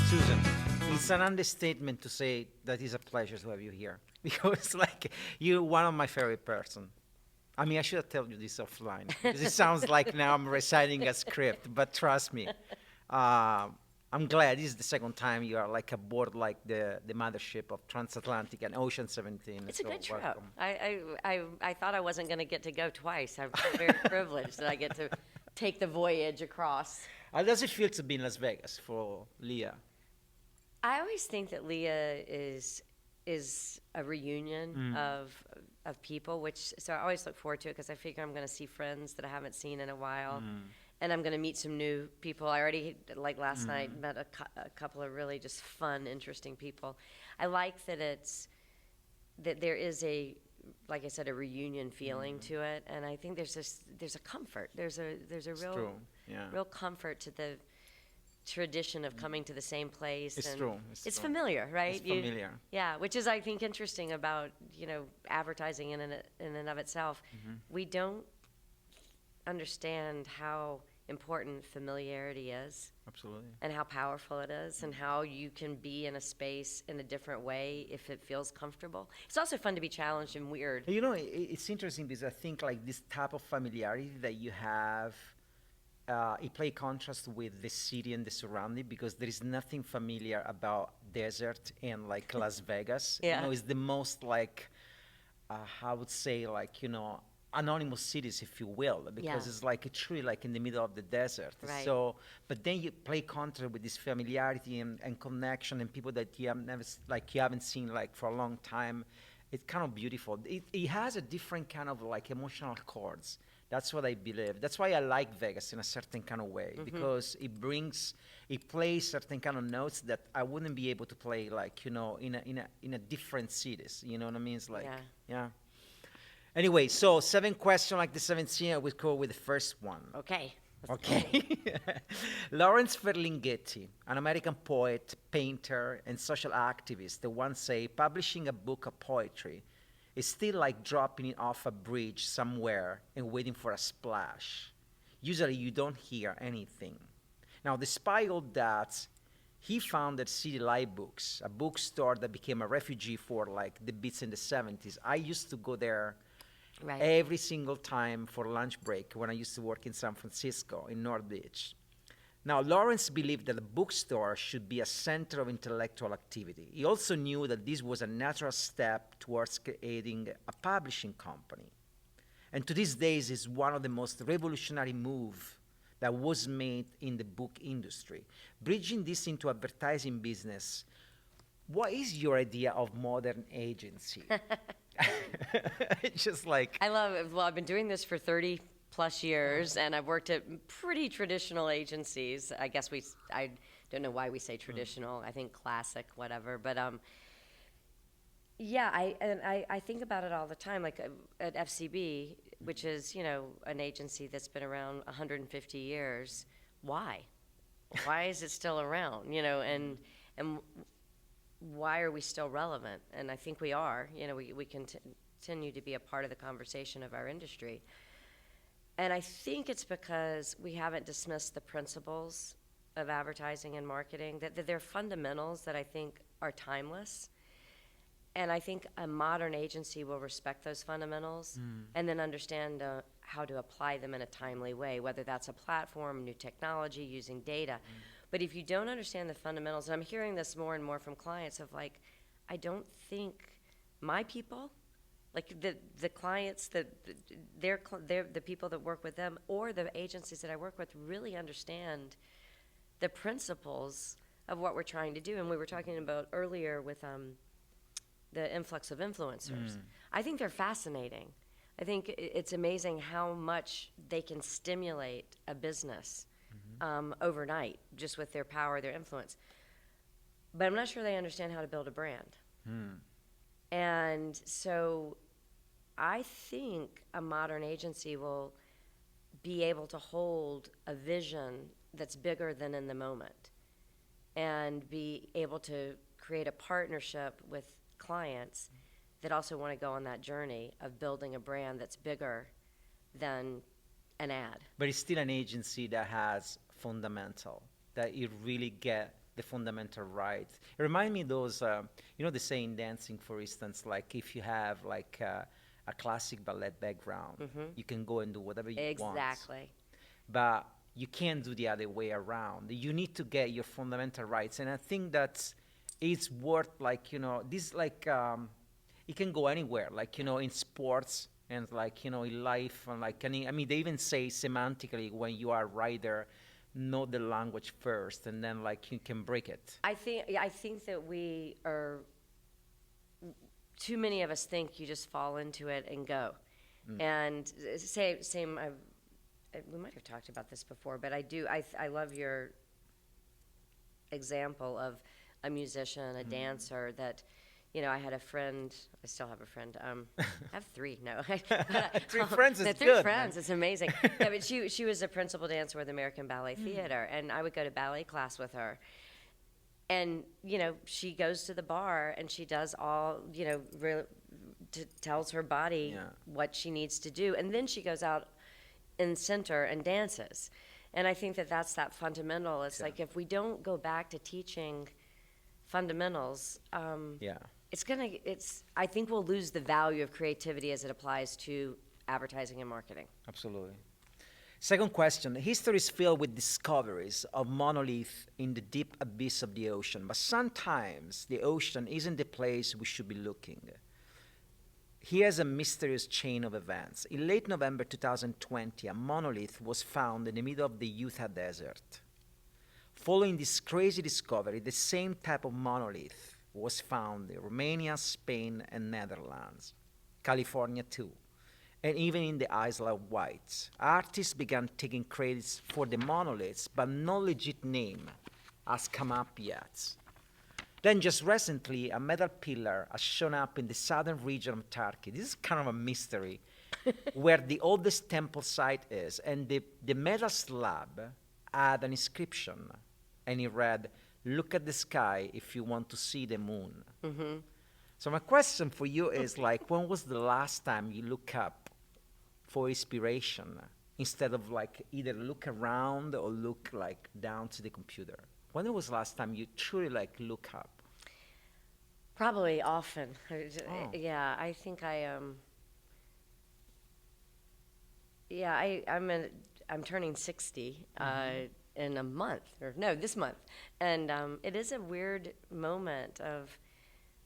Susan, it's an understatement to say that it's a pleasure to have you here because, like, you're one of my favorite person. I mean, I should have told you this offline because it sounds like now I'm reciting a script, but trust me, uh, I'm glad this is the second time you are like aboard like the mothership of Transatlantic and Ocean 17. It's a So good trip. welcome. I thought I wasn't going to get to go twice. I'm very privileged that I get to take the voyage across. How does it feel to be in Las Vegas for Leah? I always think that Leah is a reunion of people, which so I always look forward to it because I figure I'm going to see friends that I haven't seen in a while, and I'm going to meet some new people. I already like last night met a couple of really just fun, interesting people. I like that that there is like I said, a reunion feeling to it, and I think there's a comfort. There's a It's real true. Yeah. real comfort to the tradition of coming to the same place. It's and true. It's true. familiar, right? It's familiar. Yeah, which is I think interesting about advertising in and of itself. We don't understand how important familiarity is Absolutely. and how powerful it is and how you can be in a space in a different way if it feels comfortable. It's also fun to be challenged and weird. You know, it's interesting because I think like this type of familiarity that you have, it play contrast with the city and the surrounding because there is nothing familiar about desert and like Las Vegas. Yeah. You know, it's the most like, I would say like, anonymous cities, if you will, because Yeah. it's like truly like in the middle of the desert. Right. So, but then you play contrast with this familiarity and connection and people that you have never, like you haven't seen like for a long time. It's kind of beautiful. It has a different kind of like emotional chords. That's what I believe. That's why I like Vegas in a certain kind of way because it plays certain kind of notes that I wouldn't be able to play like in a different cities. You know what I mean? It's like yeah. Anyway, so 7 questions like the 17. I will go with the first one. Okay. Okay. Lawrence Ferlinghetti, an American poet, painter, and social activist, the once say publishing a book of poetry is still like dropping it off a bridge somewhere and waiting for a splash. Usually you don't hear anything. Now, despite all that, he founded City Light Books, a bookstore that became a refugee for like the beats in the 70s. I used to go there Right. every single time for lunch break when I used to work in San Francisco, in North Beach. Now, Lawrence believed that a bookstore should be a center of intellectual activity. He also knew that this was a natural step towards creating a publishing company. And to these days is one of the most revolutionary moves that was made in the book industry. Bridging this into advertising business, what is your idea of modern agency? It's just like I love it. Well, I've been doing this for 30 plus years, and I've worked at pretty traditional agencies. I don't know why we say traditional. I think classic, whatever. But yeah, I think about it all the time. Like at FCB, which is an agency that's been around 150 years. Why? Why is it still around? And why are we still relevant? And I think we are. We continue to be a part of the conversation of our industry. And I think it's because we haven't dismissed the principles of advertising and marketing, that they're fundamentals that I think are timeless. And I think a modern agency will respect those fundamentals and then understand how to apply them in a timely way, whether that's a platform, new technology, using data. But if you don't understand the fundamentals, and I'm hearing this more and more from clients of like, I don't think my people, like the clients, they're the people that work with them or the agencies that I work with really understand the principles of what we're trying to do. And we were talking about earlier with the influx of influencers. I think they're fascinating. I think it's amazing how much they can stimulate a business overnight just with their power, their influence. But I'm not sure they understand how to build a brand. And so I think a modern agency will be able to hold a vision that's bigger than in the moment and be able to create a partnership with clients that also want to go on that journey of building a brand that's bigger than an ad. But it's still an agency that has fundamental, that you really get the fundamental right. It reminds me of those, they say in dancing, for instance, like if you have like a classic ballet background, you can go and do whatever you want. Exactly. But you can't do the other way around. You need to get your fundamental rights. And I think that it's worth this it can go anywhere, in sports and in life and they even say semantically when you are a writer, know the language first and then you can break it. I think that we are, too many of us think you just fall into it and go. And same, we might have talked about this before, but I love your example of a musician, a dancer that, I had a friend, I still have a friend, I have three, no. Three friends is three good. friends, Man. it's amazing. Yeah, but she was a principal dancer with American Ballet Theater, and I would go to ballet class with her. And, she goes to the bar and she does all, tells her body what she needs to do. And then she goes out in center and dances. And I think that that's that fundamental. It's like if we don't go back to teaching fundamentals, I think we'll lose the value of creativity as it applies to advertising and marketing. Absolutely. Second question. History is filled with discoveries of monoliths in the deep abyss of the ocean, but sometimes the ocean isn't the place we should be looking. Here's a mysterious chain of events. In late November 2020, a monolith was found in the middle of the Utah desert. Following this crazy discovery, the same type of monolith was found in Romania, Spain, and Netherlands, California too, and even in the Isle of Wight. Artists began taking credits for the monoliths, but no legit name has come up yet. Then just recently, a metal pillar has shown up in the southern region of Turkey. This is kind of a mystery, where the oldest temple site is, and the metal slab had an inscription, and it read, "Look at the sky if you want to see the moon." Mm-hmm. So my question for you is when was the last time you look up for inspiration instead of either look around or look down to the computer? When was the last time you truly look up? Probably often. Oh. Yeah, I think I'm turning 60 in a month, this month. And it is a weird moment of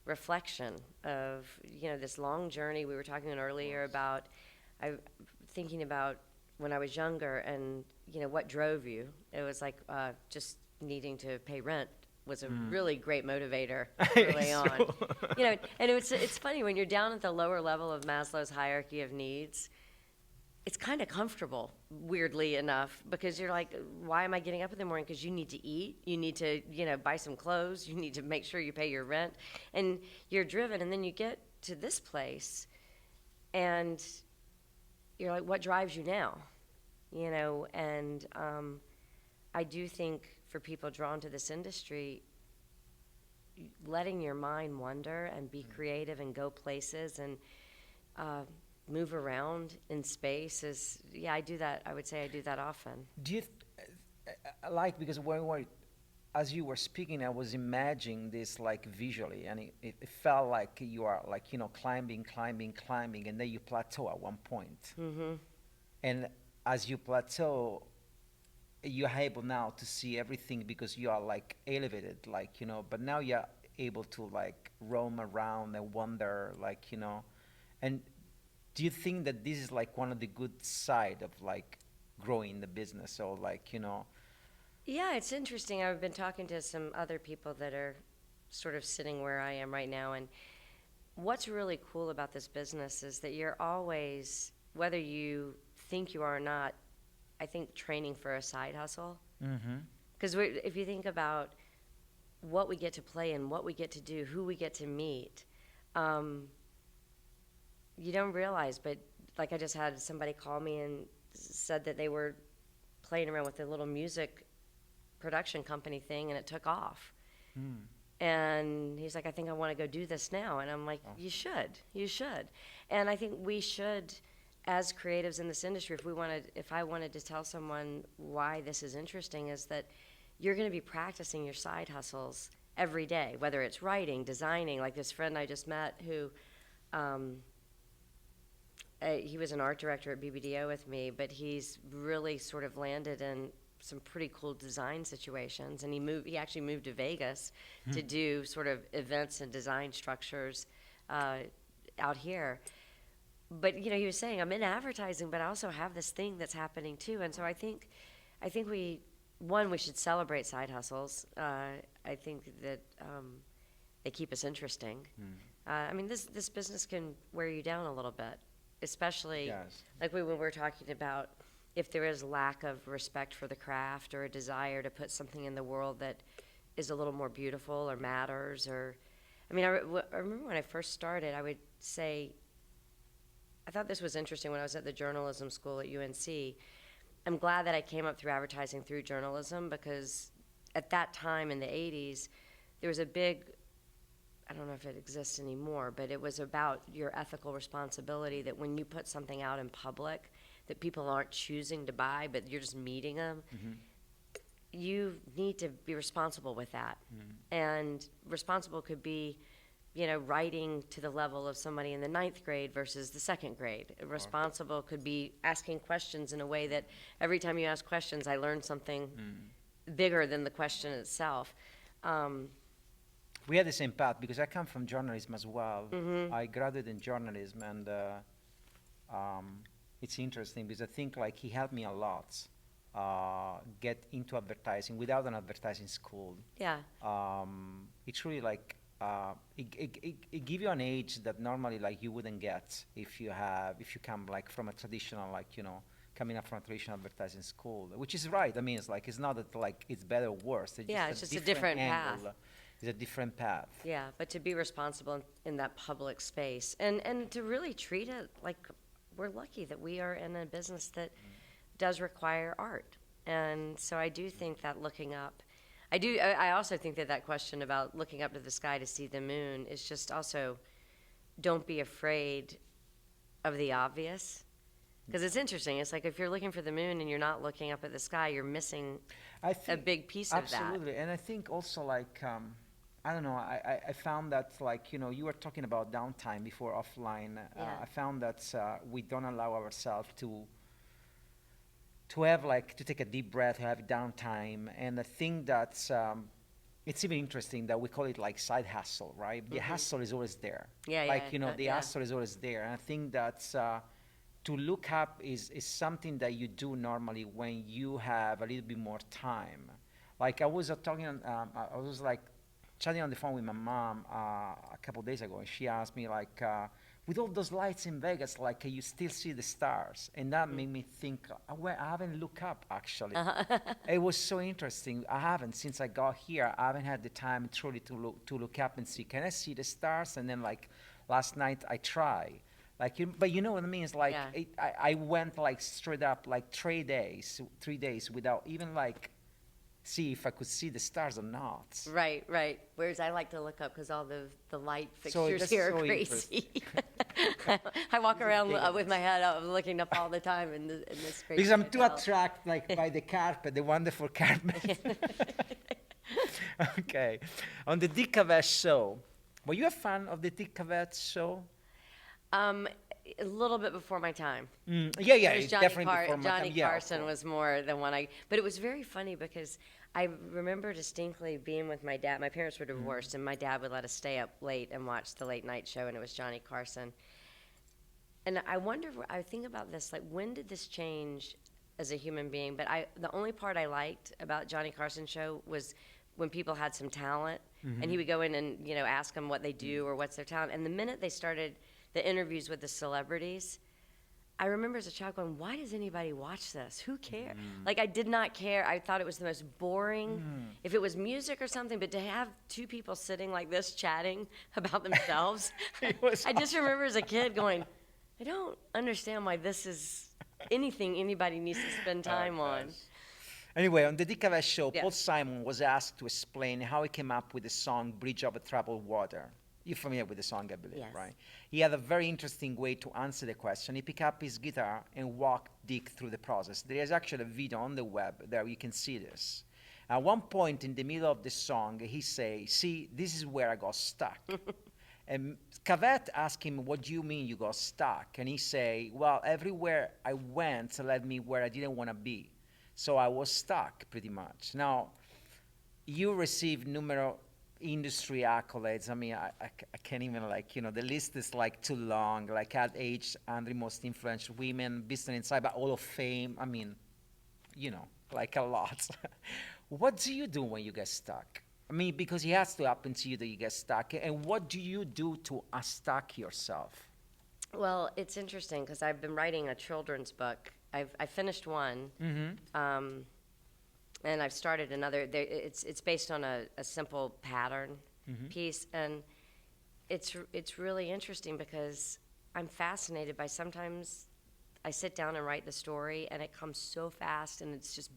reflection of, this long journey. We were talking earlier about, thinking about when I was younger and, what drove you. It was just needing to pay rent was a really great motivator early on. And it's funny when you're down at the lower level of Maslow's hierarchy of needs, it's kind of comfortable, weirdly enough, because you're like, why am I getting up in the morning? Because you need to eat, you need to, buy some clothes, you need to make sure you pay your rent, and you're driven, and then you get to this place, and you're like, what drives you now? And I do think for people drawn to this industry, letting your mind wander and be creative and go places and move around in space is, I do that. I would say I do that often. Do you because as you were speaking, I was imagining this visually, and it felt like you are climbing, and then you plateau at one point. Mm-hmm. And as you plateau, you're able now to see everything because you are elevated, but now you're able to roam around and wander, and do you think that this is one of the good side of growing the business or Yeah, it's interesting. I've been talking to some other people that are sort of sitting where I am right now, and what's really cool about this business is that you're always, whether you think you are or not, I think training for a side hustle. Because if you think about what we get to play in, what we get to do, who we get to meet, you don't realize, but I just had somebody call me and said that they were playing around with a little music production company thing, and it took off. And he's like, I think I want to go do this now. And I'm like, you should. And I think we should as creatives in this industry, if I wanted to tell someone why this is interesting, is that you're going to be practicing your side hustles every day, whether it's writing, designing. Like this friend I just met who, he was an art director at BBDO with me, but he's really sort of landed in some pretty cool design situations. And he actually moved to Vegas to do sort of events and design structures out here. But he was saying, I'm in advertising, but I also have this thing that's happening too. And so I think we should celebrate side hustles. I think that they keep us interesting. I mean, this business can wear you down a little bit, especially like when we're talking about if there is lack of respect for the craft or a desire to put something in the world that is a little more beautiful or matters. I remember when I first started, I would say, I thought this was interesting when I was at the journalism school at UNC. I'm glad that I came up through advertising through journalism, because at that time in the 80s, there was a big, I don't know if it exists anymore, but it was about your ethical responsibility that when you put something out in public that people aren't choosing to buy, but you're just meeting them, you need to be responsible with that. And responsible could be, writing to the level of somebody in the 9th grade versus the 2nd grade. Responsible could be asking questions in a way that every time you ask questions, I learn something bigger than the question itself. We had the same path because I come from journalism as well. I graduated in journalism, and it's interesting because I think like he helped me a lot get into advertising without an advertising school. Yeah. It's really like it give you an age that normally like you wouldn't get if you come like from a traditional coming up from a traditional advertising school, which is right. I mean, it's not that like it's better or worse. It's just a different path. It's a different path. Yeah, but to be responsible in that public space and to really treat it like we're lucky that we are in a business that does require art. And so I do think that looking up, I also think that question about looking up to the sky to see the moon is just also, don't be afraid of the obvious. Because it's interesting. It's like if you're looking for the moon and you're not looking up at the sky, you're missing a big piece of that. Absolutely. And I think also like, I don't know, I found that like, you were talking about downtime before offline. I found that we don't allow ourselves to have like, to take a deep breath, to have downtime. And I think that it's even interesting that we call it like side hustle, right? The hustle is always there. The hustle is always there. And I think that to look up is something that you do normally when you have a little bit more time. Like I was I was like chatting on the phone with my mom a couple of days ago, and she asked me like, with all those lights in Vegas, like you still see the stars? And that made me think, well, I haven't looked up actually. It was so interesting. I haven't, since I got here, I haven't had the time truly to look up and see, can I see the stars? And then like last night I tried. Like, but you know what I mean? It's like, I went like straight up like 3 days without even like see if I could see the stars or not. Right. Whereas I like to look up because all the light fixtures here are crazy. I walk around with my head up, looking up all the time in this crazy because I'm too hotel. attracted like by the carpet, the wonderful carpet. Okay. On the Dick Cavett show, were you a fan of the Dick Cavett show? A little bit before my time. It's definitely before my time. Johnny Carson was more the one but it was very funny because I remember distinctly being with my dad. My parents were divorced, and my dad would let us stay up late and watch the late night show, and it was Johnny Carson. And I think about this, like, when did this change as a human being? But the only part I liked about Johnny Carson show was when people had some talent, and he would go in and, ask them what they do or what's their talent. And the minute they started the interviews with the celebrities, I remember as a child going, why does anybody watch this? Who cares? Like, I did not care. I thought it was the most boring, if it was music or something, but to have two people sitting like this chatting about themselves, I just remember as a kid going, I don't understand why this is anything anybody needs to spend time on. Anyway, on the Dick Cavett show, Paul Simon was asked to explain how he came up with the song Bridge Over Troubled Water. You're familiar with the song, I believe, Yes. right? He had a very interesting way to answer the question. He picked up his guitar and walked Dick through the process. There is actually a video on the web there you can see this. At one point in the middle of the song, he say, "See, this is where I got stuck." And Cavett asked him, "What do you mean you got stuck?" And he say, "Well, everywhere I went led me where I didn't want to be. So I was stuck, pretty much." Now, you received numerous industry accolades. I mean, I can't even, like, the list is like too long. Like at age, 100 most influential women, Business Insider Hall of Fame. I mean, like a lot. What do you do when you get stuck? I mean, because it has to happen to you that you get stuck. And what do you do to unstuck yourself? Well, it's interesting because I've been writing a children's book. I finished one, and I've started another. It's based on a simple pattern piece, and it's really interesting because I'm fascinated by, sometimes I sit down and write the story, and it comes so fast, and it's just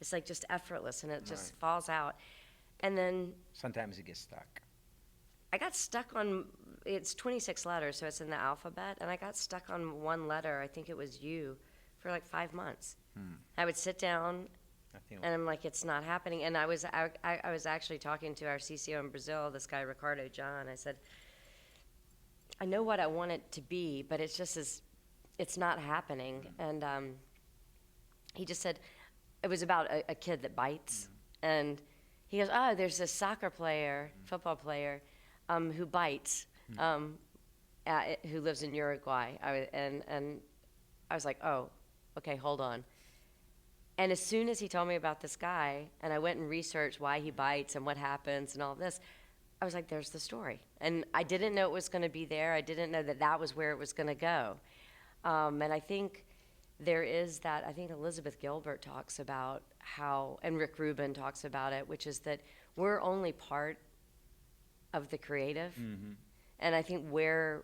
it's like just effortless, and it just falls out. And then Sometimes you get stuck. I got stuck on, it's 26 letters, so it's in the alphabet, and I got stuck on one letter, I think it was U, for like 5 months. I would sit down, and I'm like, it's not happening. And I was actually talking to our CCO in Brazil, this guy Ricardo John. I said, I know what I want it to be, but it's not happening. And he just said, it was about a kid that bites, and he goes, "Oh, there's a soccer player, football player, who bites, who lives in Uruguay." And I was like, "Oh, okay, hold on." And as soon as he told me about this guy, and I went and researched why he bites and what happens and all this, I was like, "There's the story." And I didn't know it was going to be there. I didn't know that was where it was going to go. And I think there is that, I think Elizabeth Gilbert talks about how, and Rick Rubin talks about it, which is that we're only part of the creative. And I think where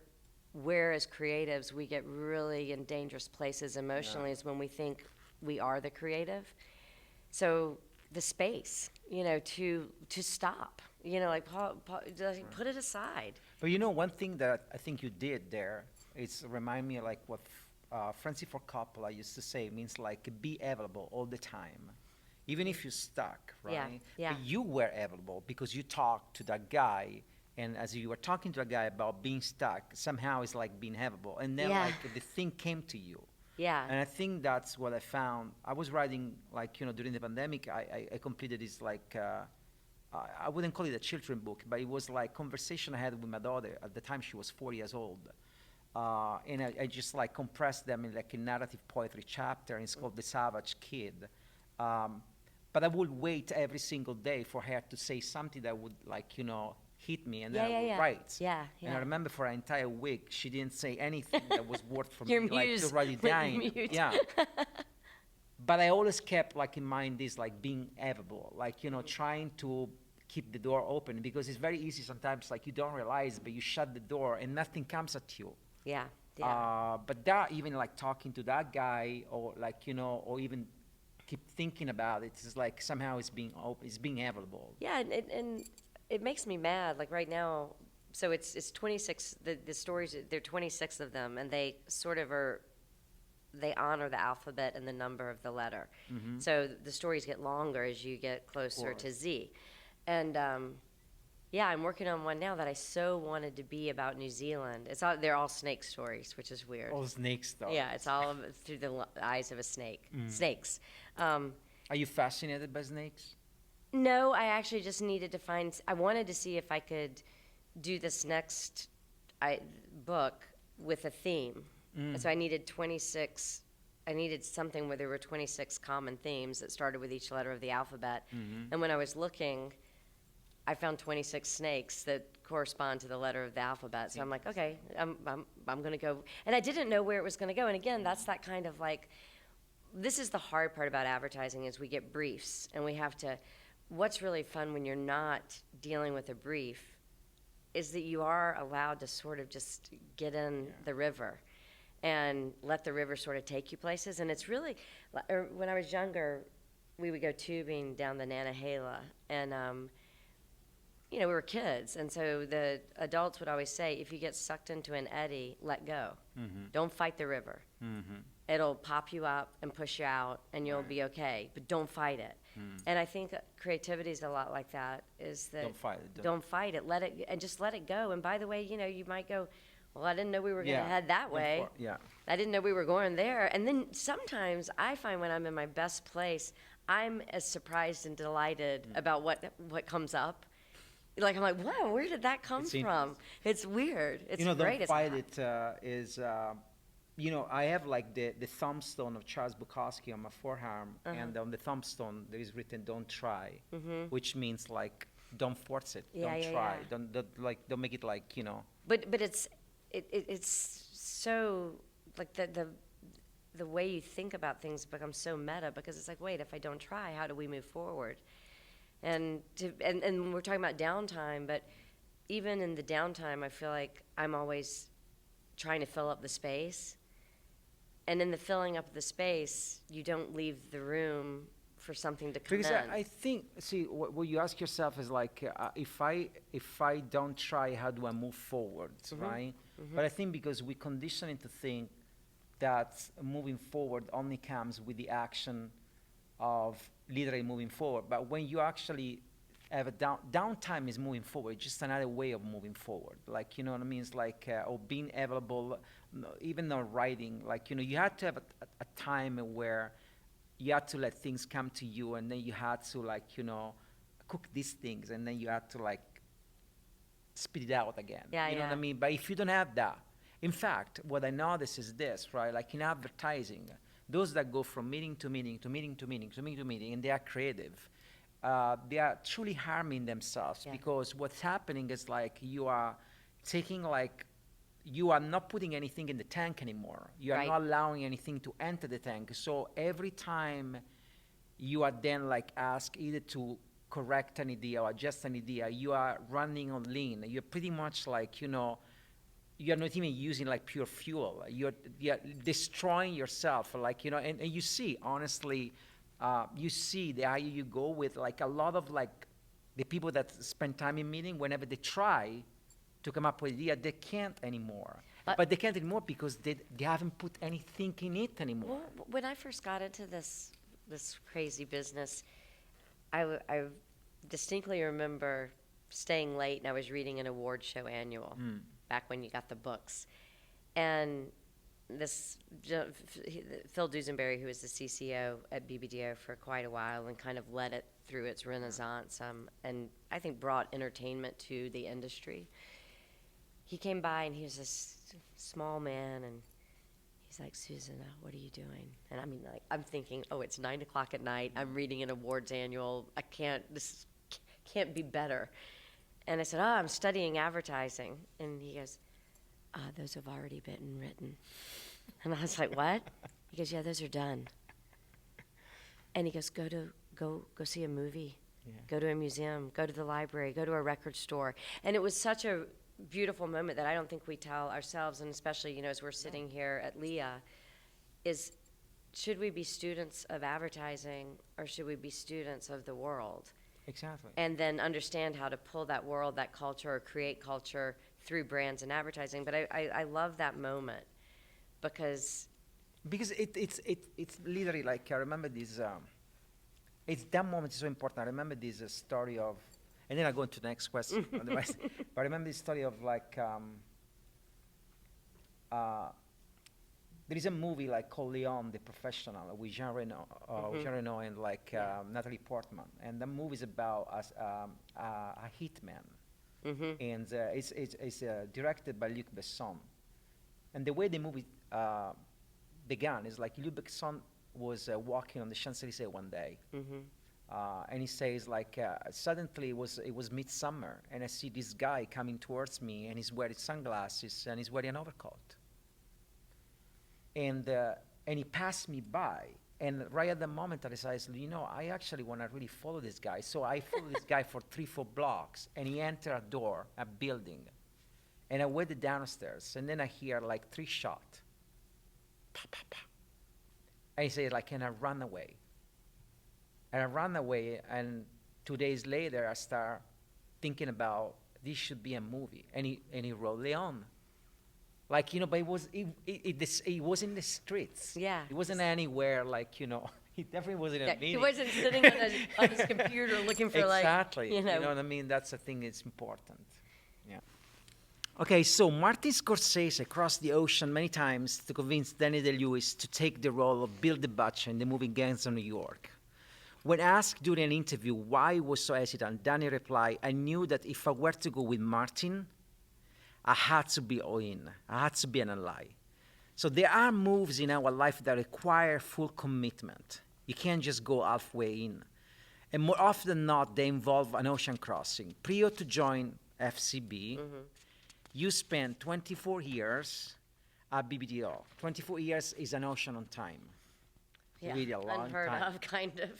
as creatives we get really in dangerous places emotionally is when we think we are the creative. So the space, to stop, like put it aside. But one thing that I think you did there, it's remind me like what Francis Ford Coppola used to say, means like be available all the time, even if you're stuck, right? Yeah. But you were available because you talked to that guy, and as you were talking to a guy about being stuck, somehow it's like being available, and then like the thing came to you. Yeah. And I think that's what I found. I was writing, like, during the pandemic, I completed this, like, I wouldn't call it a children book, but it was like conversation I had with my daughter. At the time, she was 4 years old. And I just, like, compressed them in, like, a narrative poetry chapter, and it's called The Savage Kid. But I would wait every single day for her to say something that would, like, hit me, and then I would write. Yeah. And I remember for an entire week, she didn't say anything that was worth for Your me, like, to muse write it went down. mute. Yeah. But I always kept, like, in mind this, like, being available, like, trying to keep the door open, because it's very easy sometimes, like, you don't realize, but you shut the door and nothing comes at you. Yeah. But that, even like talking to that guy, or like, or even keep thinking about it, is like somehow it's being open, it's being available. Yeah, and it makes me mad. Like right now, so it's 26. The stories, there are 26 of them, and they sort of they honor the alphabet and the number of the letter. So the stories get longer as you get closer to Z. And yeah, I'm working on one now that I so wanted to be about New Zealand. They're all snake stories, which is weird. All snake stuff. Yeah, it's all through the eyes of a snake. Snakes. Are you fascinated by snakes? No, I actually just needed to I wanted to see if I could do this next book with a theme. And so I needed 26. I needed something where there were 26 common themes that started with each letter of the alphabet. And when I was looking, I found 26 snakes that correspond to the letter of the alphabet. So I'm like, okay, I'm going to go. And I didn't know where it was going to go. And again, that's that kind of like, this is the hard part about advertising, is we get briefs, and we have to, what's really fun when you're not dealing with a brief is that you are allowed to sort of just get in the river and let the river sort of take you places. And it's really, when I was younger, we would go tubing down the Nantahala, and we were kids, and so the adults would always say, if you get sucked into an eddy, let go. Don't fight the river. It'll pop you up and push you out, and you'll be okay, but don't fight it. And I think creativity is a lot like that, is that Don't fight it. don't fight it, let it, and just let it go. And by the way, you might go, well, I didn't know we were going to head that way. Yeah. I didn't know we were going there. And then sometimes I find when I'm in my best place, I'm as surprised and delighted about what comes up. Like, I'm like, whoa, where did that come from? It's weird. It's great. Don't fight it is, I have like the thumbstone of Charles Bukowski on my forearm, and on the thumbstone there is written "Don't try," which means like don't force it, don't try, don't make it like But it's so like the way you think about things becomes so meta, because it's like, wait, if I don't try, how do we move forward? And we're talking about downtime, but even in the downtime, I feel like I'm always trying to fill up the space. And in the filling up the space, you don't leave the room for something to come because in. I think, see, what you ask yourself is like, if I don't try, how do I move forward, right? But I think because we condition it to think that moving forward only comes with the action of literally moving forward. But when you actually have a downtime is moving forward, just another way of moving forward. Like, you know what I mean? It's like, or being available, even though writing, like, you had to have a time where you had to let things come to you, and then you had to, like, cook these things, and then you had to, like, spit it out again. You know what I mean? But if you don't have that, in fact, what I notice is this, right? Like in advertising, those that go from meeting to meeting to meeting to meeting to meeting to meeting, and they are creative, they are truly harming themselves, because what's happening is like you are taking, like, you are not putting anything in the tank anymore. You are not allowing anything to enter the tank. So every time you are then like asked either to correct an idea or adjust an idea, you are running on lean. You're pretty much like, you're not even using like pure fuel. You're destroying yourself, like, and you see, honestly, you see the higher you go with like a lot of like the people that spend time in meeting, whenever they try to come up with an idea, they can't anymore. But they can't anymore because they haven't put anything in it anymore. Well, when I first got into this crazy business, I distinctly remember staying late, and I was reading an award show annual back when you got the books. And this Phil Duesenberry, who was the CCO at BBDO for quite a while and kind of led it through its renaissance, and I think brought entertainment to the industry. He came by, and he was this small man, and he's like, "Susanna, what are you doing?" And I mean, like, I'm thinking, oh, it's 9 o'clock at night. I'm reading an awards annual. This can't be better. And I said, "Oh, I'm studying advertising." And he goes, "Those have already been written." And I was like, "What?" He goes, "Yeah, those are done." And he goes, go see a movie, go to a museum, go to the library, go to a record store. And it was such a beautiful moment that I don't think we tell ourselves, and especially, as we're sitting here at LEA, is should we be students of advertising or should we be students of the world? Exactly. And then understand how to pull that world, that culture, or create culture through brands and advertising. But I love that moment because it's literally like, I remember this, it's that moment is so important. I remember this story of, and then I go into the next question. Otherwise, but I remember this story of like, there is a movie like called Leon the Professional with Jean Reno, and like Natalie Portman, and the movie is about a hitman, and it's directed by Luc Besson, and the way the movie began is like Luc Besson was walking on the Champs-Élysées one day, and he says like suddenly it was midsummer, and I see this guy coming towards me, and he's wearing sunglasses and he's wearing an overcoat. And he passed me by, and right at the moment I decided, I actually want to really follow this guy. So I followed this guy for 3-4 blocks, and he entered a door, a building, and I went downstairs, and then I hear like 3 shots, pa, pa, pa. And he said like, and I ran away. And I ran away, and 2 days later I start thinking about this should be a movie, and he wrote Leon. Like, but it was in the streets. Yeah. It wasn't anywhere, like, he definitely wasn't in a Yeah, meeting. he wasn't sitting on his computer looking for Exactly. You know what I mean? That's the thing that's important. Yeah. Okay, so Martin Scorsese crossed the ocean many times to convince Danny DeLewis to take the role of Bill the Butcher in the movie Gangs of New York. When asked during an interview why he was so hesitant, Danny replied, "I knew that if I were to go with Martin, I had to be all in. I had to be an ally." So there are moves in our life that require full commitment. You can't just go halfway in. And more often than not, they involve an ocean crossing. Prior to join FCB, you spent 24 years at BBDO. 24 years is an ocean on time. Yeah, really a long unheard time. of, kind of.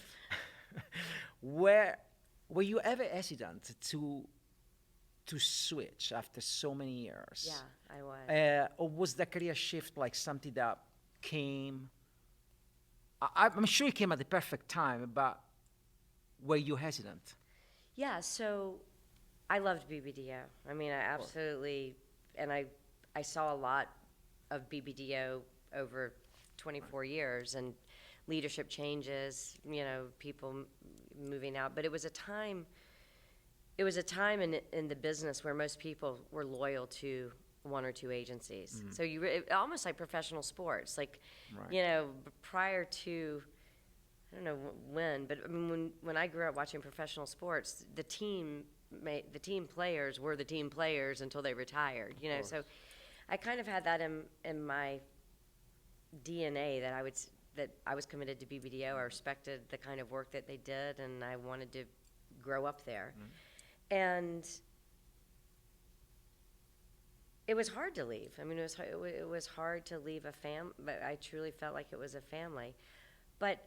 Were you ever hesitant to switch after so many years? Yeah, I was. Or was the career shift like something that came? I'm sure it came at the perfect time, but were you hesitant? Yeah, so I loved BBDO. I mean, I absolutely, and I saw a lot of BBDO over 24 years, and leadership changes, people moving out. But it was a time in the business where most people were loyal to one or two agencies. So almost like professional sports, like, Right. prior to, I don't know when, but I mean, when I grew up watching professional sports, the team players were the team players until they retired, so I kind of had that in my DNA that I was committed to BBDO. I respected the kind of work that they did, and I wanted to grow up there. And it was hard to leave. I mean, it was hard to leave a but I truly felt like it was a family. But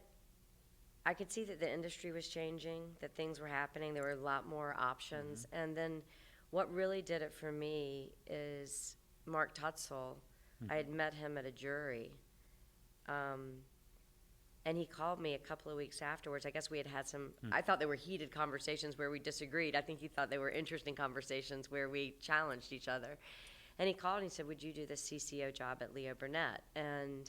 I could see that the industry was changing, that things were happening. There were a lot more options. And then what really did it for me is Mark Tutzel. I had met him at a jury. And he called me a couple of weeks afterwards. I guess we had some, I thought they were heated conversations where we disagreed. I think he thought they were interesting conversations where we challenged each other. And he called and he said, "Would you do the CCO job at Leo Burnett?" And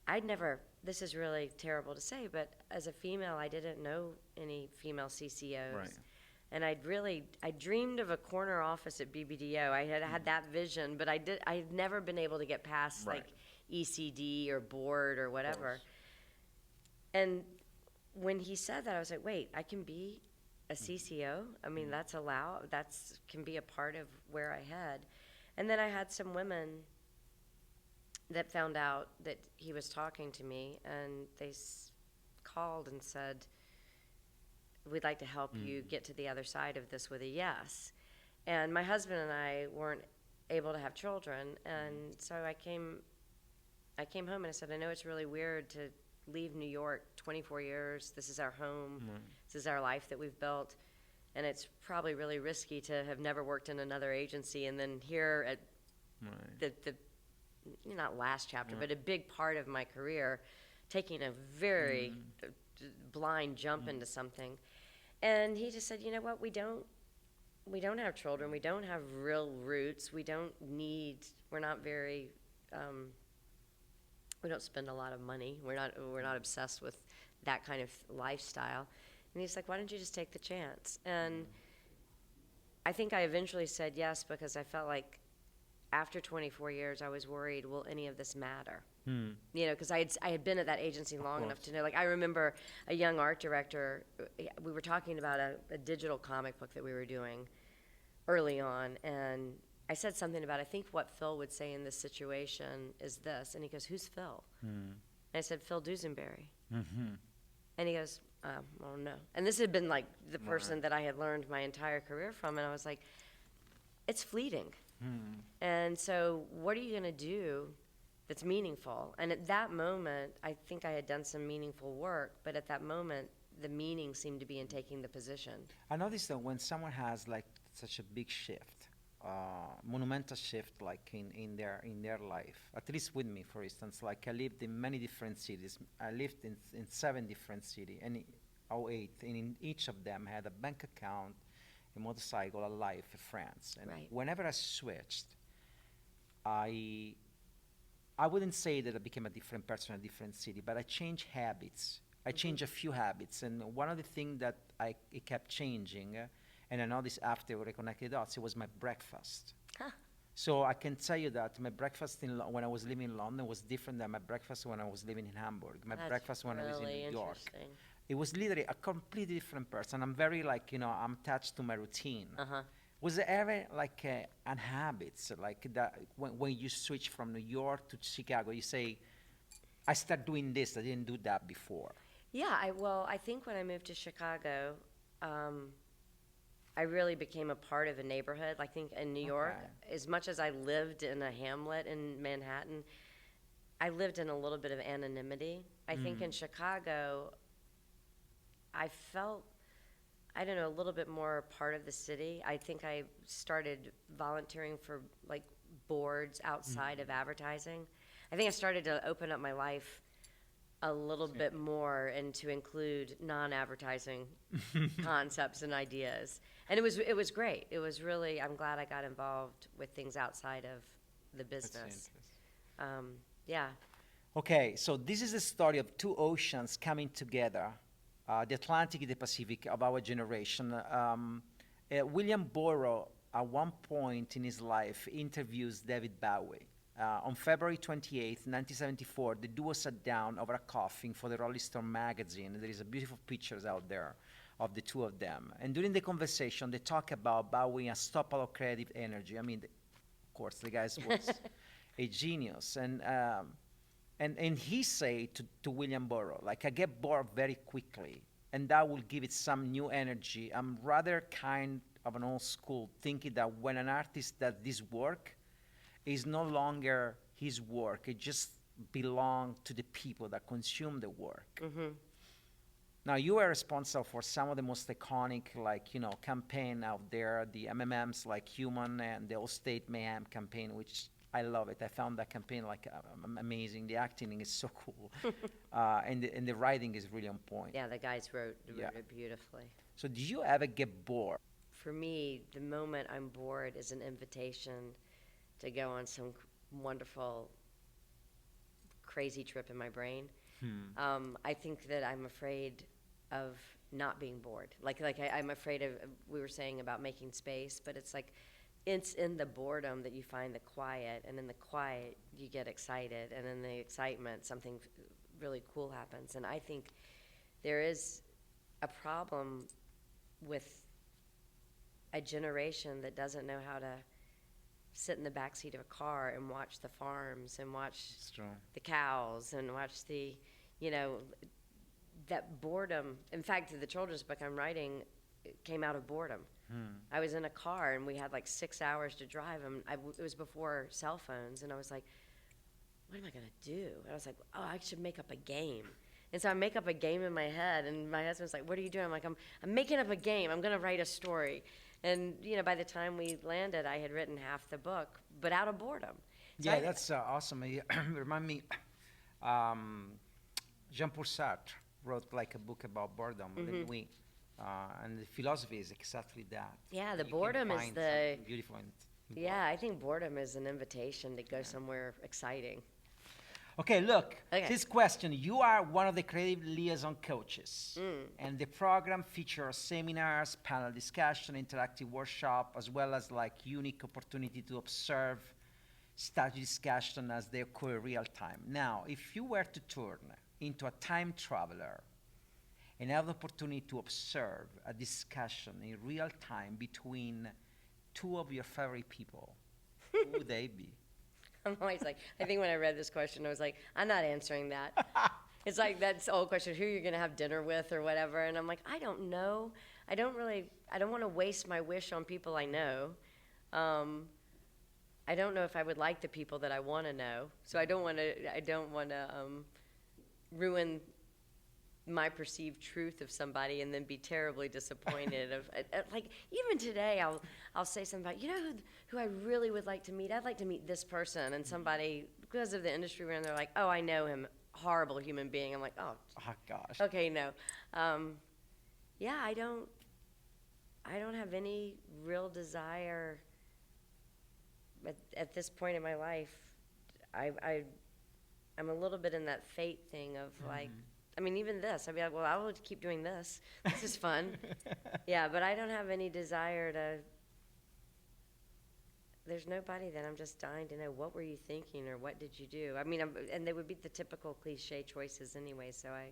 I'd never, this is really terrible to say, but as a female, I didn't know any female CCOs. Right. And I dreamed of a corner office at BBDO. I had that vision, but I'd never been able to get past Right. like ECD or board or whatever. And when he said that, I was like, wait, I can be a CCO? I mean, that's allowed, can be a part of where I head. And then I had some women that found out that he was talking to me, and they called and said, "We'd like to help you get to the other side of this with a yes." And my husband and I weren't able to have children, and so I came home and I said, "I know it's really weird to leave New York 24 years. This is our home. This is our life that we've built. And it's probably really risky to have never worked in another agency and then here at the not last chapter, but a big part of my career, taking a very blind jump into something." And he just said, "You know what, we don't have children. We don't have real roots. We're not very, we don't spend a lot of money. We're not obsessed with that kind of lifestyle." And he's like, "Why don't you just take the chance?" And I think I eventually said yes because I felt like after 24 years, I was worried, will any of this matter? Because I had been at that agency long enough to know. Like, I remember a young art director, we were talking about a digital comic book that we were doing early on, and I said something about, I think what Phil would say in this situation is this. And he goes, "Who's Phil?" And I said, "Phil Duesenberry." And he goes, "Oh, no." And this had been like the person that I had learned my entire career from. And I was like, it's fleeting. And so what are you going to do that's meaningful? And at that moment, I think I had done some meaningful work. But at that moment, the meaning seemed to be in taking the position. I noticed that when someone has like such a big shift, monumental shift, like in their life, at least with me, for instance, like I lived in many different cities. I lived in 7 different cities, and 08, and in each of them I had a bank account a motorcycle, a life, friends. And Right. whenever I switched, I wouldn't say that I became a different person in a different city, but I changed habits. I changed a few habits, and one of the things that it kept changing, and I noticed after we reconnected dots, it was my breakfast. Huh. So I can tell you that my breakfast when I was living in London was different than my breakfast when I was living in Hamburg. My That's breakfast when I was in really New York. interesting. It was literally a completely different person. I'm very I'm attached to my routine. Uh-huh. Was there ever like an habits like that when you switch from New York to Chicago? You say, I start doing this. I didn't do that before. Yeah, I think when I moved to Chicago, I really became a part of a neighborhood. I think in New York, as much as I lived in a hamlet in Manhattan, I lived in a little bit of anonymity. I think in Chicago, I felt, I don't know, a little bit more part of the city. I think I started volunteering for like boards outside of advertising. I think I started to open up my life a little bit more and to include non-advertising concepts and ideas. And it was great. It was really, I'm glad I got involved with things outside of the business. Yeah. Okay, so this is the story of two oceans coming together, the Atlantic and the Pacific of our generation. William Burroughs, at one point in his life, interviews David Bowie. On February 28, 1974, the duo sat down over a coffee for the Rolling Stone magazine. There is a beautiful pictures out there of the two of them. And during the conversation, they talk about Bowie unstoppable creative energy. I mean, of course, the guy was a genius. And he said to William Burroughs, like, I get bored very quickly, and that will give it some new energy. I'm rather kind of an old school, thinking that when an artist does this work, is no longer his work. It just belongs to the people that consume the work. Now, you are responsible for some of the most iconic, campaign out there, the MMMs like Human and the Allstate Mayhem campaign, which I love it. I found that campaign amazing. The acting is so cool, and the writing is really on point. Yeah, the guys wrote it beautifully. So, do you ever get bored? For me, the moment I'm bored is an invitation to go on some wonderful, crazy trip in my brain. I think that I'm afraid of not being bored. I'm afraid of, we were saying about making space, but it's like, it's in the boredom that you find the quiet, and in the quiet, you get excited, and in the excitement, something really cool happens. And I think there is a problem with a generation that doesn't know how to sit in the backseat of a car and watch the farms and watch the cows and watch that boredom. In fact, the children's book I'm writing came out of boredom. I was in a car and we had like 6 hours to drive, and it was before cell phones, and I was like, what am I gonna do? And I was like, oh, I should make up a game. And so I make up a game in my head, and my husband's like, what are you doing? I'm like, I'm making up a game. I'm gonna write a story. And by the time we landed, I had written half the book, but out of boredom. So that's awesome. Remind me, Jean-Paul Sartre wrote like a book about boredom. And the philosophy is exactly that. Yeah, the You can boredom is find the something beautiful in yeah. I think boredom is an invitation to go somewhere exciting. Okay, look, Okay. this question, you are one of the creative liaison coaches, and the program features seminars, panel discussion, interactive workshop, as well as unique opportunity to observe study discussion as they occur in real time. Now, if you were to turn into a time traveler and have the opportunity to observe a discussion in real time between two of your favorite people, who would they be? I'm always like, I think when I read this question, I was like, I'm not answering that. It's like that's the old question, who you're going to have dinner with or whatever. And I'm like, I don't know. I don't want to waste my wish on people I know. I don't know if I would like the people that I want to know. So I don't want to ruin my perceived truth of somebody and then be terribly disappointed even today I'll say something about, who I really would like to meet. I'd like to meet this person, and somebody, because of the industry we're in, they're like, oh, I know him, horrible human being. I'm like, oh gosh. okay, no. Yeah, I I don't have any real desire at this point in my life. I'm a little bit in that fate thing of like, I mean, even this, I'd be like, well, I will keep doing this. This is fun. Yeah, but I don't have any desire to, there's nobody that I'm just dying to know, what were you thinking or what did you do? I mean, and they would be the typical cliche choices anyway, so I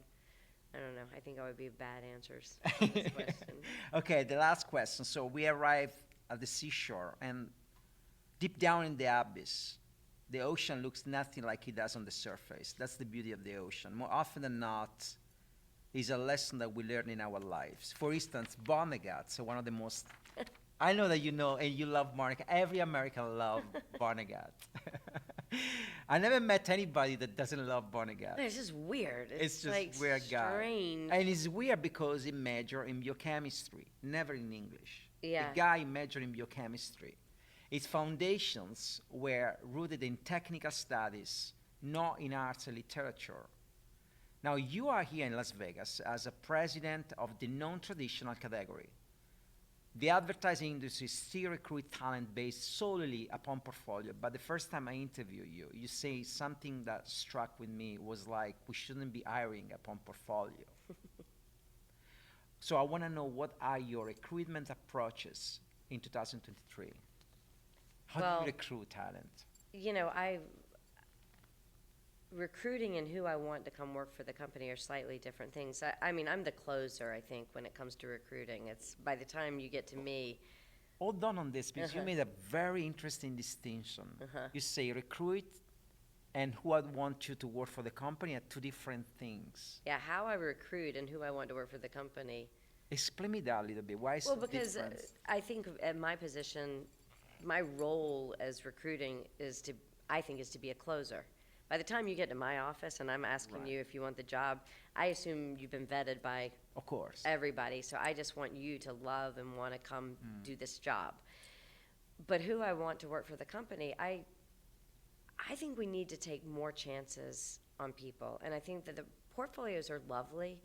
don't know. I think I would be bad answers to this question. Okay, the last question. So we arrive at the seashore, and deep down in the abyss, the ocean looks nothing like it does on the surface. That's the beauty of the ocean. More often than not, is a lesson that we learn in our lives. For instance, Vonnegut, so one of the most, I know that you know and you love Vonnegut. Every American loves Vonnegut. I never met anybody that doesn't love Vonnegut. It's just weird. It's just like weird guy. strange. And it's weird because he majored in biochemistry, never in English. Yeah. The guy majored in biochemistry. Its foundations were rooted in technical studies, not in arts and literature. Now, you are here in Las Vegas as a president of the non-traditional category. The advertising industry still recruits talent based solely upon portfolio, but the first time I interviewed you, you say something that struck with me was like, we shouldn't be hiring upon portfolio. So I want to know, what are your recruitment approaches in 2023? How do you recruit talent? You know, recruiting and who I want to come work for the company are slightly different things. I mean, I'm the closer, I think, when it comes to recruiting. It's by the time you get to me. Hold on this, because you made a very interesting distinction. You say recruit and who I want you to work for the company are two different things. Yeah, how I recruit and who I want to work for the company. Explain me that a little bit. Why is Well, it because different? I think at my position, my role as recruiting is to be a closer. By the time you get to my office and I'm asking you if you want the job, I assume you've been vetted by Of course. everybody. So I just want you to love and want to come do this job. But who I want to work for the company, I think we need to take more chances on people. And I think that the portfolios are lovely,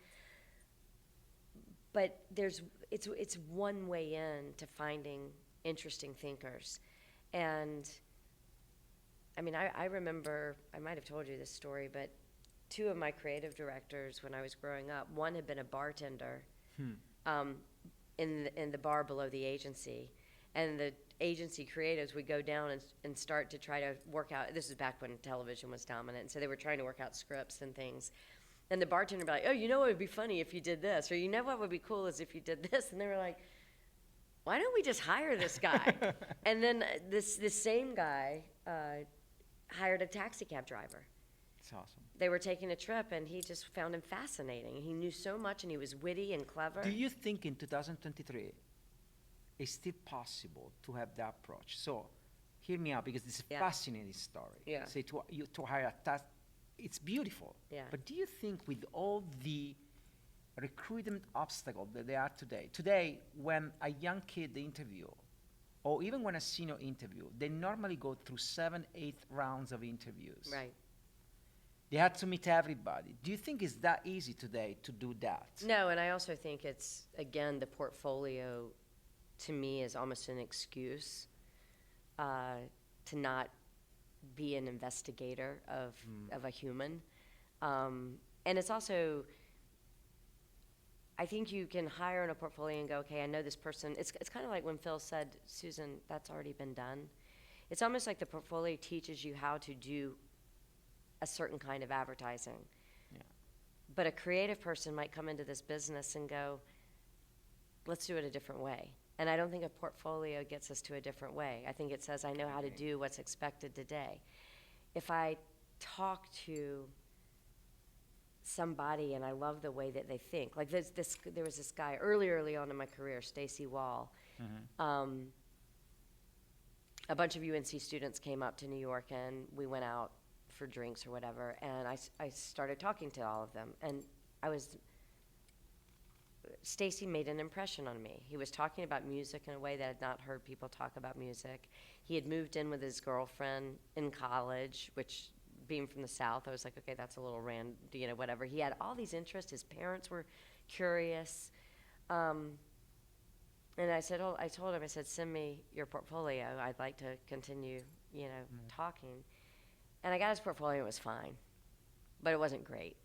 but it's one way in to finding interesting thinkers. And I mean, I remember, I might have told you this story, but two of my creative directors when I was growing up, one had been a bartender in the bar below the agency. And the agency creatives would go down and start to try to work out, this is back when television was dominant, so they were trying to work out scripts and things. And the bartender would be like, oh, you know what would be funny if you did this? Or you know what would be cool is if you did this? And they were like, why don't we just hire this guy? And then this same guy hired a taxi cab driver. It's awesome. They were taking a trip, and he just found him fascinating. He knew so much, and he was witty and clever. Do you think in 2023 it's still possible to have that approach? So, hear me out, because it's a fascinating story. Yeah. Say to hire a task, it's beautiful. Yeah. But do you think with all the recruitment obstacles that there are today, when a young kid interview, or even when a senior interview, they normally go through 7, 8 rounds of interviews. Right. They had to meet everybody. Do you think it's that easy today to do that? No, and I also think it's, again, the portfolio to me is almost an excuse to not be an investigator of a human. And it's also, I think you can hire in a portfolio and go, okay, I know this person. It's kind of like when Phil said, Susan, that's already been done. It's almost like the portfolio teaches you how to do a certain kind of advertising. Yeah. But a creative person might come into this business and go, let's do it a different way. And I don't think a portfolio gets us to a different way. I think it says, I know how to do what's expected today. If I talk to somebody and I love the way that they think, like there was this guy early on in my career, Stacy Wall. A bunch of UNC students came up to New York, and we went out for drinks or whatever, and I started talking to all of them, and Stacy made an impression on me. He was talking about music in a way that I had not heard people talk about music. He had moved in with his girlfriend in college, which, being from the South, I was like, okay, that's a little random, whatever. He had all these interests. His parents were curious. And I told him, I said, send me your portfolio. I'd like to continue, talking. And I got his portfolio. It was fine, but it wasn't great.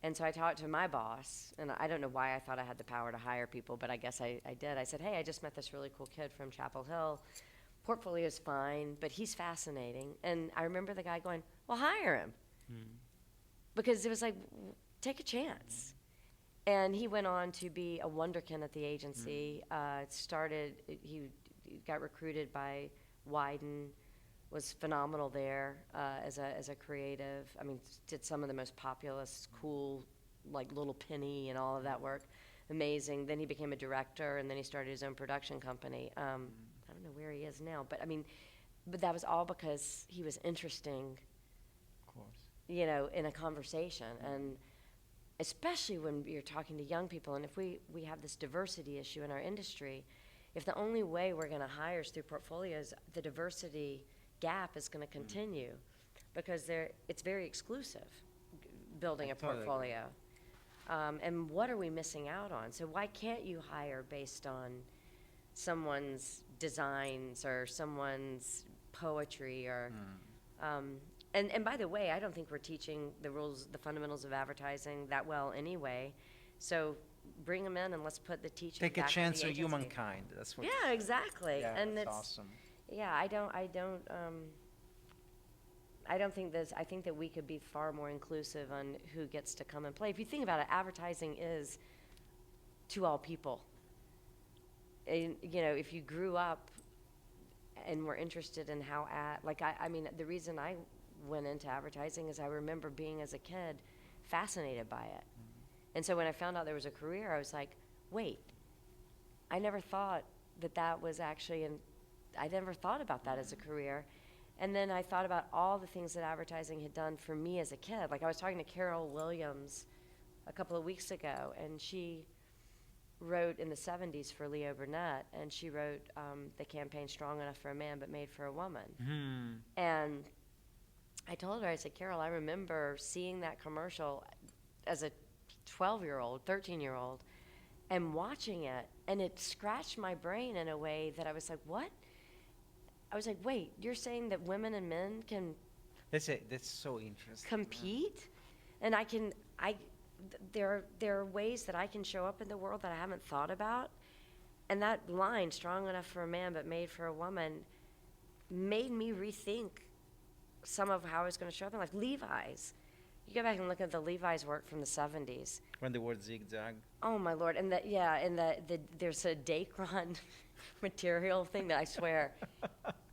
And so I talked to my boss, and I don't know why I thought I had the power to hire people, but I guess I did. I said, hey, I just met this really cool kid from Chapel Hill. Portfolio's fine, but he's fascinating. And I remember the guy going, well, hire him. Because it was like, take a chance. And he went on to be a wonderkin at the agency. He got recruited by Wyden, was phenomenal there as a creative. I mean, did some of the most populous, cool, like Little Penny and all of that work. Amazing. Then he became a director, and then he started his own production company. I don't know where he is now, but I mean, but that was all because he was interesting, Of course. in a conversation. And especially when you're talking to young people, and if we have this diversity issue in our industry, if the only way we're going to hire is through portfolios, the diversity gap is going to continue because it's very exclusive, building a Totally agree. portfolio. And what are we missing out on? So why can't you hire based on someone's designs or someone's poetry or and by the way, I don't think we're teaching the fundamentals of advertising that well anyway. So bring them in and let's put the teaching Take a back to chance the on agency. humankind. That's what. Yeah, exactly. Yeah, And that's it's awesome. yeah, I don't think this. I think that we could be far more inclusive on who gets to come and play. If you think about it, advertising is to all people. And, if you grew up and were interested in how I mean, the reason I went into advertising is I remember being as a kid fascinated by it. And so when I found out there was a career, I was like, wait, I never thought that was actually I never thought about that as a career. And then I thought about all the things that advertising had done for me as a kid. Like I was talking to Carol Williams a couple of weeks ago, and she wrote in the 70s for Leo Burnett, and she wrote the campaign Strong Enough for a Man but Made for a Woman. And I told her, I said, Carol, I remember seeing that commercial as a 12-year-old, 13-year-old, and watching it, and it scratched my brain in a way that I was like, what? I was like, wait, you're saying that women and men can That's so interesting. compete? And there are ways that I can show up in the world that I haven't thought about. And that line, strong enough for a man but made for a woman, made me rethink some of how I was going to show up in life. Levi's. You go back and look at the Levi's work from the 70s. When the word zigzag. Oh my Lord! And there's a Dacron material thing that I swear,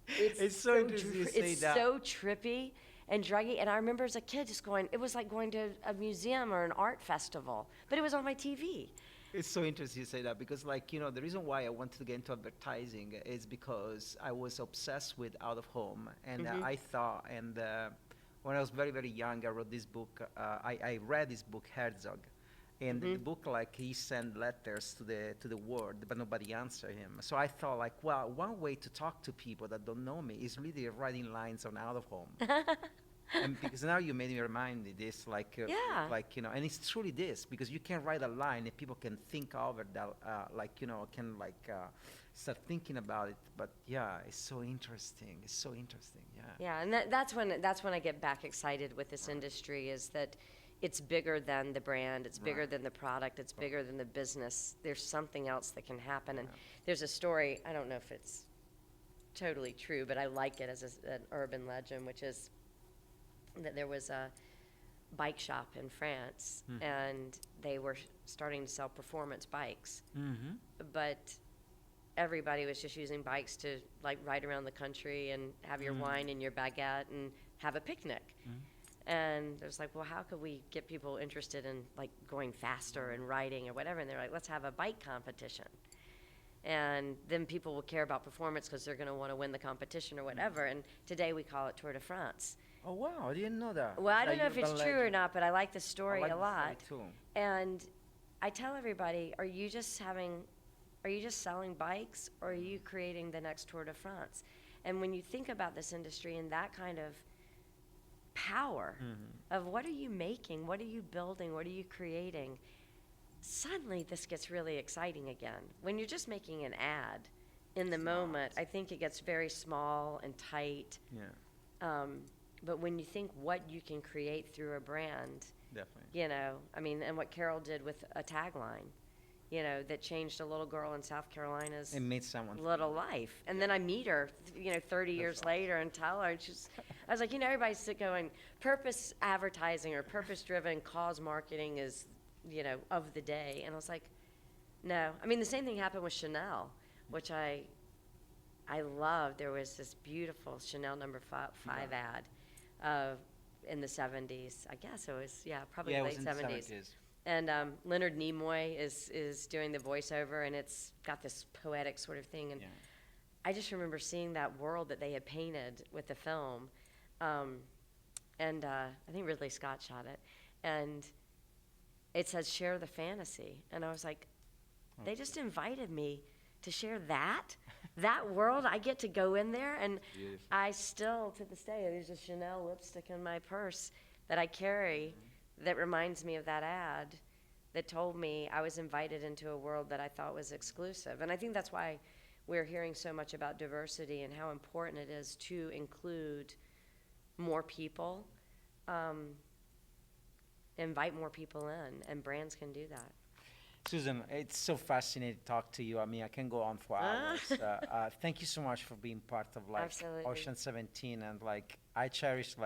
It's so interesting you say it's that. so trippy and druggy. And I remember as a kid just going, it was like going to a museum or an art festival, but it was on my TV. It's so interesting you say that because, the reason why I wanted to get into advertising is because I was obsessed with out of home, and I thought, when I was very, very young, I wrote this book. I read this book, Herzog, and in the book, he sent letters to the world, but nobody answered him. So I thought, one way to talk to people that don't know me is really writing lines on out of home. And because now you made me remind me this, and it's truly this, because you can write a line and people can think over that, start thinking about it. But yeah, it's so interesting. It's so interesting. Yeah. Yeah, and that's when I get back excited with this industry, is that it's bigger than the brand, it's bigger than the product, it's bigger than the business. There's something else that can happen. And there's a story, I don't know if it's totally true, but I like it as an urban legend, which is that there was a bike shop in France, and they were starting to sell performance bikes. But everybody was just using bikes to ride around the country and have your wine and your baguette and have a picnic. And it was like, well, how could we get people interested in going faster and riding or whatever? And they're like, let's have a bike competition. And then people will care about performance because they're going to want to win the competition or whatever. And today we call it Tour de France. Oh wow, I didn't know that. Well, I don't know if it's true or not, but I like the story I like a the lot. story too. And I tell everybody, are you just selling bikes, or are you creating the next Tour de France? And when you think about this industry and that kind of power of what are you making, what are you building, what are you creating, suddenly this gets really exciting again. When you're just making an ad in the moment, I think it gets very small and tight. Yeah, But when you think what you can create through a brand, definitely. you know, I mean, and what Carol did with a tagline, you know, that changed a little girl in South Carolina's It made someone little life. And then I meet her, you know, 30 years awesome. later and tell her, and I was like, you know, everybody's going, purpose advertising or purpose-driven cause marketing is, you know, of the day. And I was like, no. I mean, the same thing happened with Chanel, which I loved. There was this beautiful Chanel number five ad in the 70s. I guess it was, probably Yeah, it late was in the 70s. 70s. And Leonard Nimoy is doing the voiceover, and it's got this poetic sort of thing. And Yeah. I just remember seeing that world that they had painted with the film. And I think Ridley Scott shot it. And it says, share the fantasy. And I was like, they just invited me to share that world. I get to go in there. And Beautiful. I still, to this day, there's a Chanel lipstick in my purse that I carry that reminds me of that ad that told me I was invited into a world that I thought was exclusive. And I think that's why we're hearing so much about diversity and how important it is to include more people, invite more people in, and brands can do that. Susan, it's so fascinating to talk to you. I mean, I can go on for hours. Thank you so much for being part of Absolutely. Ocean 17, and I cherish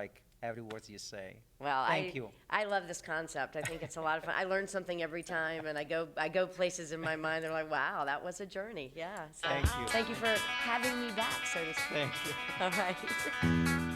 every word you say. Well, Thank you. I love this concept. I think it's a lot of fun. I learn something every time, and I go places in my mind. They're like, wow, that was a journey. Yeah. So Thank you. Thank you for having me back, so to speak. Thank you. All right.